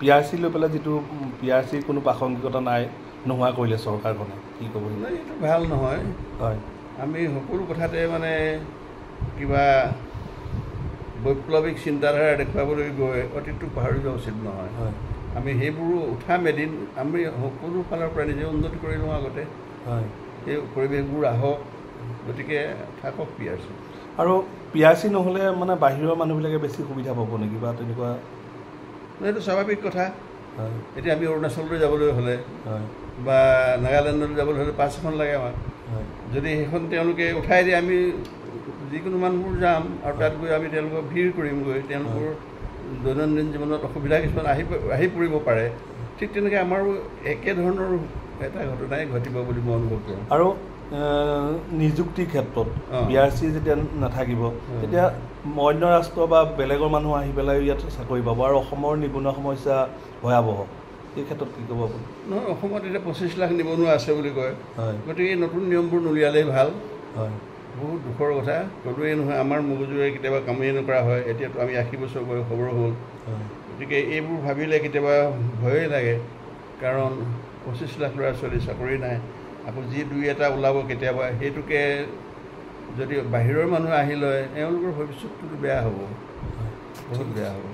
PRC লৈ পেলাই যিটো PRCৰ কোনো প্ৰাসংগিকতা নাই নোহোৱা কৰিলে চৰকাৰখনে কি ক'ব এইটো ভাল নহয় হয় আমি সকলো কথাতে মানে কিবা বৈপ্লৱিক চিন্তাধাৰা দেখুৱাবলৈ গৈ অতীতটো পাহৰি যোৱা উচিত নহয় হয় আমি সেইবোৰো উঠাম এদিন আমি সকলো ফালৰ পৰা নিজে উন্নতি কৰি লওঁ আগতে হয় সেই পৰিৱেশবোৰ আহক গতিকে থাকক PRC আৰু PRC নহ'লে মানে বাহিৰৰ মানুহবিলাকে বেছি সুবিধা পাব নেকি বা তেনেকুৱা এইটো স্বাভাৱিক কথা হয় এতিয়া আমি অৰুণাচললৈ যাবলৈ হ'লে হয় বা নাগালেণ্ডলৈ যাবলৈ হ'লে পাছ এখন লাগে আমাক হয় যদি সেইখন তেওঁলোকে উঠাই দিয়ে আমি যিকোনো মানুহবোৰ যাম আৰু তাত গৈ আমি তেওঁলোকক ভিৰ কৰিমগৈ তেওঁলোকৰ দৈনন্দিন জীৱনত অসুবিধা কিছুমান আহি পৰিব পাৰে ঠিক তেনেকৈ আমাৰো একেধৰণৰ এটা ঘটনাই ঘটিব বুলি মই অনুভৱ কৰোঁ আৰু নিযুক্তিৰ ক্ষেত্ৰত PRC যেতিয়া নাথাকিব তেতিয়া অন্য ৰাষ্ট্ৰ বা বেলেগৰ মানুহ আহি পেলাই ইয়াত চাকৰি পাব আৰু অসমৰ নিবনুৱা সমস্যা ভয়াৱহ এই ক্ষেত্ৰত কি ক'ব আপুনি নহয় অসমত এতিয়া 25 লাখ নিবনুৱা আছে বুলি কয় হয় গতিকে এই নতুন নিয়মবোৰ নুলিয়ালেই ভাল হয় বহুত দুখৰ কথা ক'লোৱেই নহয় আমাৰ মগজুৰে কেতিয়াবা কামেই নকৰা হয় এতিয়াতো আমি 80 বছৰ বয়স খবৰ হ'ল গতিকে এইবোৰ ভাবিলে কেতিয়াবা ভয়েই লাগে কাৰণ 25 লাখ ল'ৰা ছোৱালী চাকৰি নাই আকৌ যি দুই এটা ওলাব কেতিয়াবা সেইটোকে যদি বাহিৰৰ মানুহ আহি লয় এওঁলোকৰ ভৱিষ্যতটো বেয়া হ'ব বহুত বেয়া হ'ব